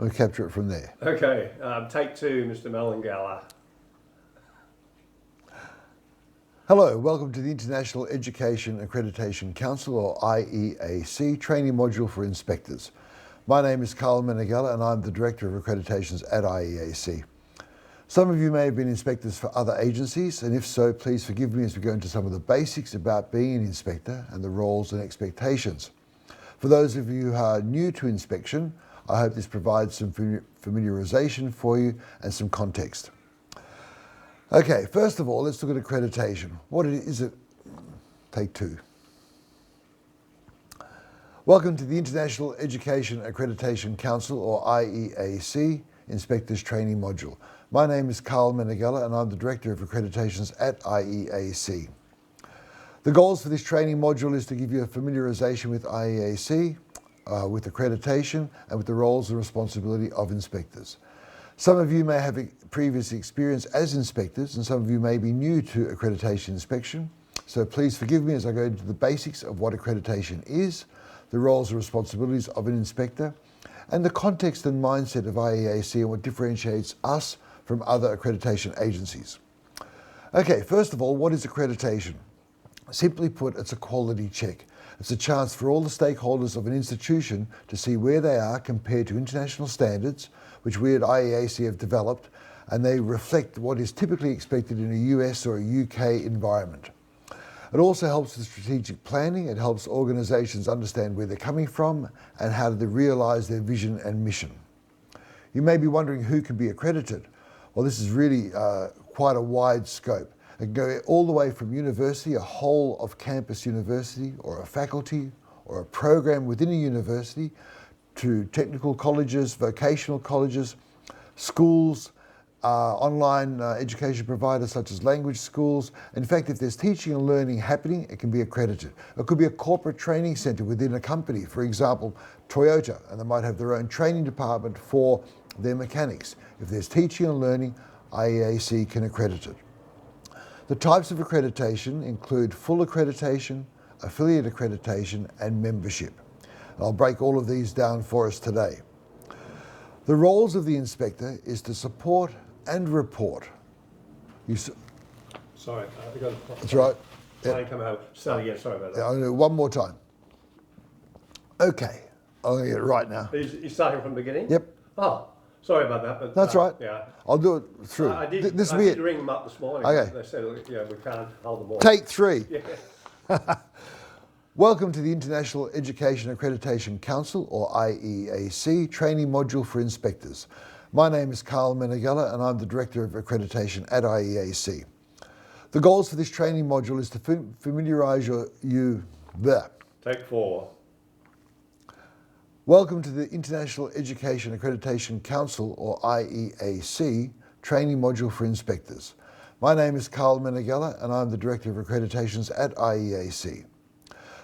We'll capture it from there. Okay, take two, Mr. Melangala. Hello, welcome to the International Education Accreditation Council, or IEAC, training module for inspectors. My name is Carl Menegella and I'm the Director of Accreditations at IEAC. Some of you may have been inspectors for other agencies, and if so, please forgive me as we go into some of the basics about being an inspector and the roles and expectations. For those of you who are new to inspection, I hope this provides some familiarization for you and some context. Okay, first of all, let's look at accreditation. What is it? Take two. Welcome to the International Education Accreditation Council, or IEAC, Inspectors Training Module. My name is Carl Menegella and I'm the Director of Accreditations at IEAC. The goals for this training module is to give you a familiarization with IEAC, with accreditation, and with the roles and responsibility of inspectors. Some of you may have previous experience as inspectors, and some of you may be new to accreditation inspection. So please forgive me as I go into the basics of what accreditation is, the roles and responsibilities of an inspector, and the context and mindset of IEAC and what differentiates us from other accreditation agencies. Okay, first of all, what is accreditation? Simply put, it's a quality check. It's a chance for all the stakeholders of an institution to see where they are compared to international standards, which we at IEAC have developed, and they reflect what is typically expected in a US or a UK environment. It also helps with strategic planning. It helps organisations understand where they're coming from and how to realise their vision and mission. You may be wondering who can be accredited. Well, this is really quite a wide scope. It can go all the way from university, a whole of campus university, or a faculty, or a program within a university, to technical colleges, vocational colleges, schools, online education providers such as language schools. In fact, if there's teaching and learning happening, it can be accredited. It could be a corporate training centre within a company, for example, Toyota, and they might have their own training department for their mechanics. If there's teaching and learning, IEAC can accredit it. The types of accreditation include full accreditation, affiliate accreditation, and membership. I'll break all of these down for us today. The roles of the inspector is to support and report. Sorry, that's right. Plane come out. Start again, sorry about that. Yeah, I'll do it one more time. Okay, I'm going to get it right now. You're starting from the beginning? Yep. Oh, sorry about that. But, that's right. Yeah. I'll do it through. I did ring them up this morning. Okay. They said, yeah, we can't hold them all. Take three. Yeah. Welcome to the International Education Accreditation Council, or IEAC, training module for inspectors. My name is Carl Menegella and I'm the Director of Accreditation at IEAC. The goals for this training module is to familiarise you there. Take four. Welcome to the International Education Accreditation Council, or IEAC, training module for inspectors. My name is Carl Menegella and I'm the Director of Accreditations at IEAC.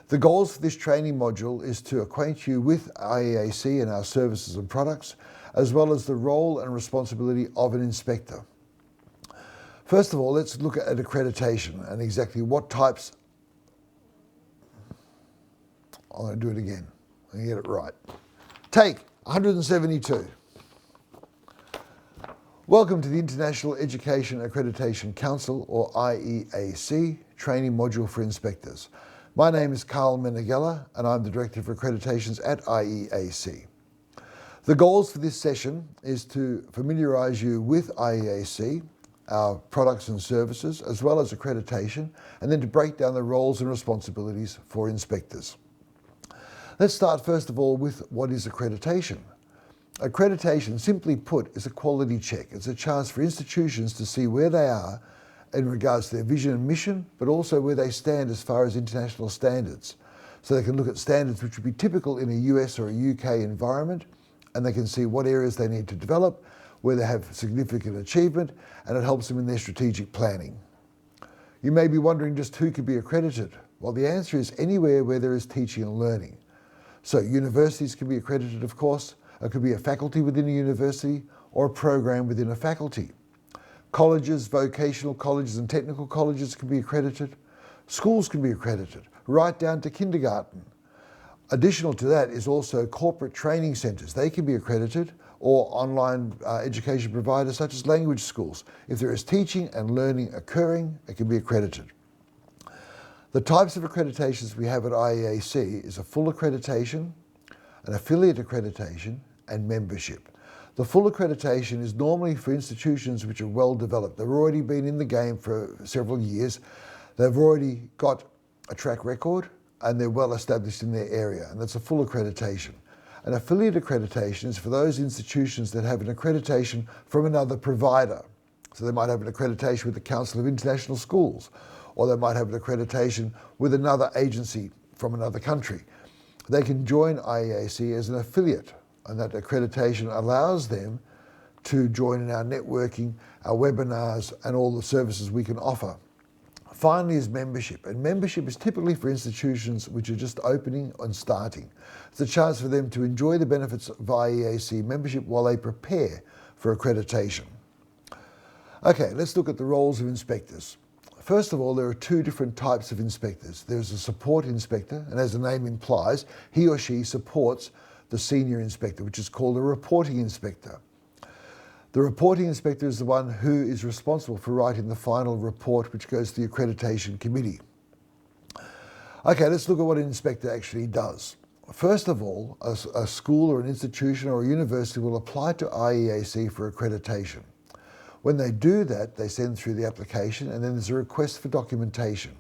The goals for this training module is to acquaint you with IEAC and our services and products, as well as the role and responsibility of an inspector. First of all, let's look at accreditation and exactly what types. I'm going to do it again. I'm going to get it right. Take 172. Welcome to the International Education Accreditation Council, or IEAC, training module for inspectors. My name is Carl Menegella and I'm the Director of Accreditations at IEAC. The goals for this session is to familiarise you with IEAC, our products and services, as well as accreditation, and then to break down the roles and responsibilities for inspectors. Let's start first of all with what is accreditation. Accreditation, simply put, is a quality check. It's a chance for institutions to see where they are in regards to their vision and mission, but also where they stand as far as international standards. So they can look at standards which would be typical in a US or a UK environment, and they can see what areas they need to develop, where they have significant achievement, and it helps them in their strategic planning. You may be wondering just who could be accredited. Well, the answer is anywhere where there is teaching and learning. So universities can be accredited, of course. It could be a faculty within a university or a program within a faculty. Colleges, vocational colleges and technical colleges can be accredited. Schools can be accredited, right down to kindergarten. Additional to that is also corporate training centres. They can be accredited, or online education providers such as language schools. If there is teaching and learning occurring, it can be accredited. The types of accreditations we have at IEAC is a full accreditation, an affiliate accreditation, and membership. The full accreditation is normally for institutions which are well developed. They've already been in the game for several years. They've already got a track record and they're well established in their area, and that's a full accreditation. An affiliate accreditation is for those institutions that have an accreditation from another provider. So they might have an accreditation with the Council of International Schools, or they might have an accreditation with another agency from another country. They can join IEAC as an affiliate, and that accreditation allows them to join in our networking, our webinars, and all the services we can offer. Finally is membership, and membership is typically for institutions which are just opening and starting. It's a chance for them to enjoy the benefits of IEAC membership while they prepare for accreditation. Okay, let's look at the roles of inspectors. First of all, there are two different types of inspectors. There's a support inspector, and as the name implies, he or she supports the senior inspector, which is called a reporting inspector. The reporting inspector is the one who is responsible for writing the final report, which goes to the accreditation committee. Okay, let's look at what an inspector actually does. First of all, a school or an institution or a university will apply to IEAC for accreditation. When they do that, they send through the application, and then there's a request for documentation.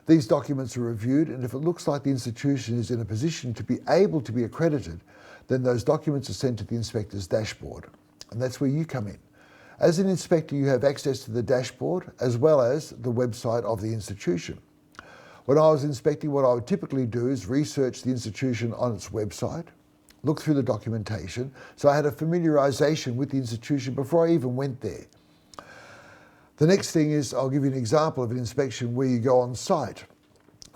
These documents are reviewed, and if it looks like the institution is in a position to be able to be accredited, then those documents are sent to the inspector's dashboard. And that's where you come in. As an inspector, you have access to the dashboard as well as the website of the institution. When I was inspecting, what I would typically do is research the institution on its website, look through the documentation, so I had a familiarization with the institution before I even went there. The next thing is, I'll give you an example of an inspection where you go on site.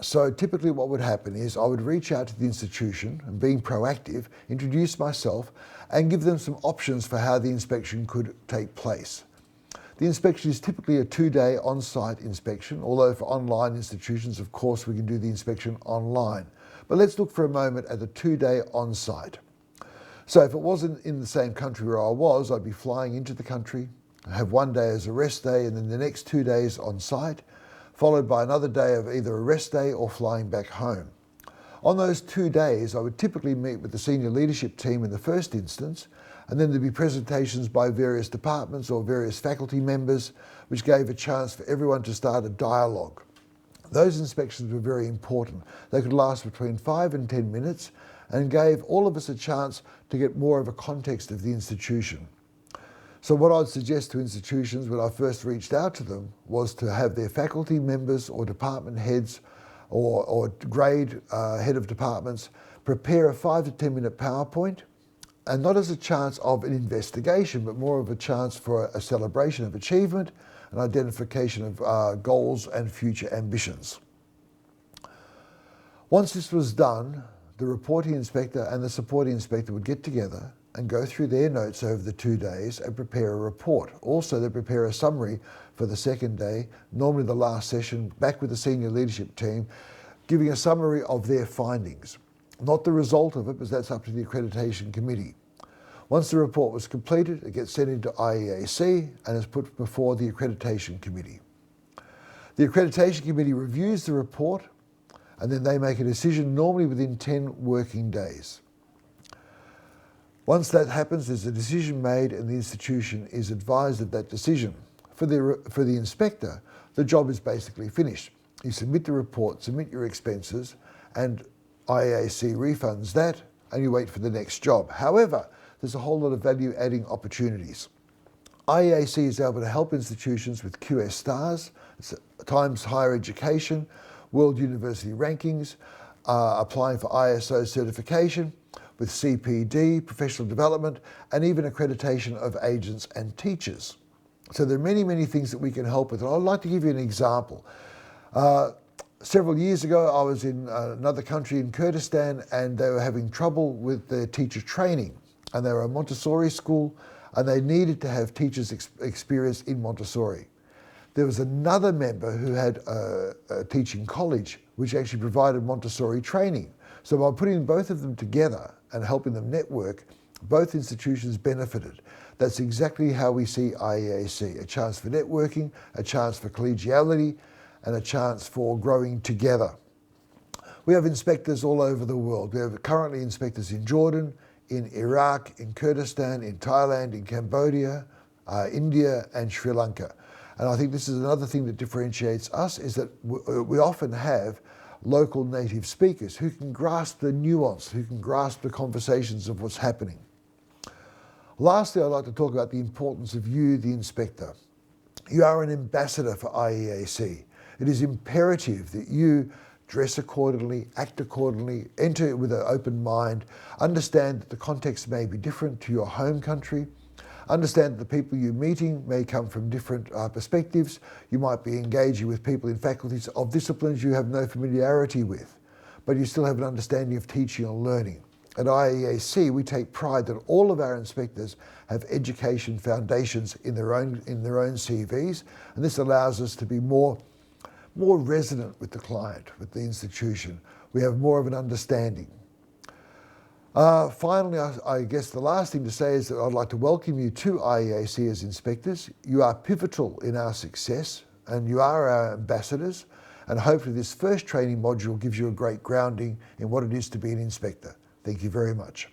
So typically what would happen is I would reach out to the institution and, being proactive, introduce myself and give them some options for how the inspection could take place. The inspection is typically a 2-day on-site inspection, although for online institutions, of course, we can do the inspection online. But let's look for a moment at the 2-day on-site. So if it wasn't in the same country where I was, I'd be flying into the country, have one day as a rest day, and then the next 2 days on site, followed by another day of either a rest day or flying back home. On those 2 days, I would typically meet with the senior leadership team in the first instance, and then there'd be presentations by various departments or various faculty members, which gave a chance for everyone to start a dialogue. Those inspections were very important. They could last between 5 and 10 minutes and gave all of us a chance to get more of a context of the institution. So what I'd suggest to institutions when I first reached out to them was to have their faculty members or department heads or grade head of departments prepare a 5 to 10 minute PowerPoint, and not as a chance of an investigation, but more of a chance for a celebration of achievement, an identification of goals and future ambitions. Once this was done, the reporting inspector and the supporting inspector would get together and go through their notes over the 2 days and prepare a report. Also, they prepare a summary for the second day, normally the last session, back with the senior leadership team, giving a summary of their findings. Not the result of it, because that's up to the accreditation committee. Once the report was completed, it gets sent into IEAC and is put before the accreditation committee. The accreditation committee reviews the report, and then they make a decision, normally within 10 working days. Once that happens, there's a decision made and the institution is advised of that decision. For the inspector, the job is basically finished. You submit the report, submit your expenses, and IEAC refunds that, and you wait for the next job. However, there's a whole lot of value-adding opportunities. IEAC is able to help institutions with QS stars, Times Higher Education, World University rankings, applying for ISO certification, with CPD, professional development, and even accreditation of agents and teachers. So there are many, many things that we can help with. And I'd like to give you an example. Several years ago, I was in another country in Kurdistan, and they were having trouble with their teacher training. And they were a Montessori school, and they needed to have teachers experience in Montessori. There was another member who had a teaching college, which actually provided Montessori training. So by putting both of them together and helping them network, Both institutions benefited. That's exactly how we see IEAC, a chance for networking, a chance for collegiality, and a chance for growing together. We have inspectors all over the world. We have currently inspectors in Jordan, in Iraq, in Kurdistan, in Thailand, in Cambodia, India, and Sri Lanka. And I think this is another thing that differentiates us, is that we often have local native speakers who can grasp the nuance, who can grasp the conversations of what's happening. Lastly, I'd like to talk about the importance of you, the inspector. You are an ambassador for IEAC. It is imperative that you dress accordingly, act accordingly, enter with an open mind, understand that the context may be different to your home country, understand that the people you're meeting may come from different perspectives. You might be engaging with people in faculties of disciplines you have no familiarity with, but you still have an understanding of teaching and learning. At IEAC, we take pride that all of our inspectors have education foundations in their own CVs, and this allows us to be more resonant with the client, with the institution. We have more of an understanding. Finally, I guess the last thing to say is that I'd like to welcome you to IEAC as inspectors. You are pivotal in our success, and you are our ambassadors, and hopefully this first training module gives you a great grounding in what it is to be an inspector. Thank you very much.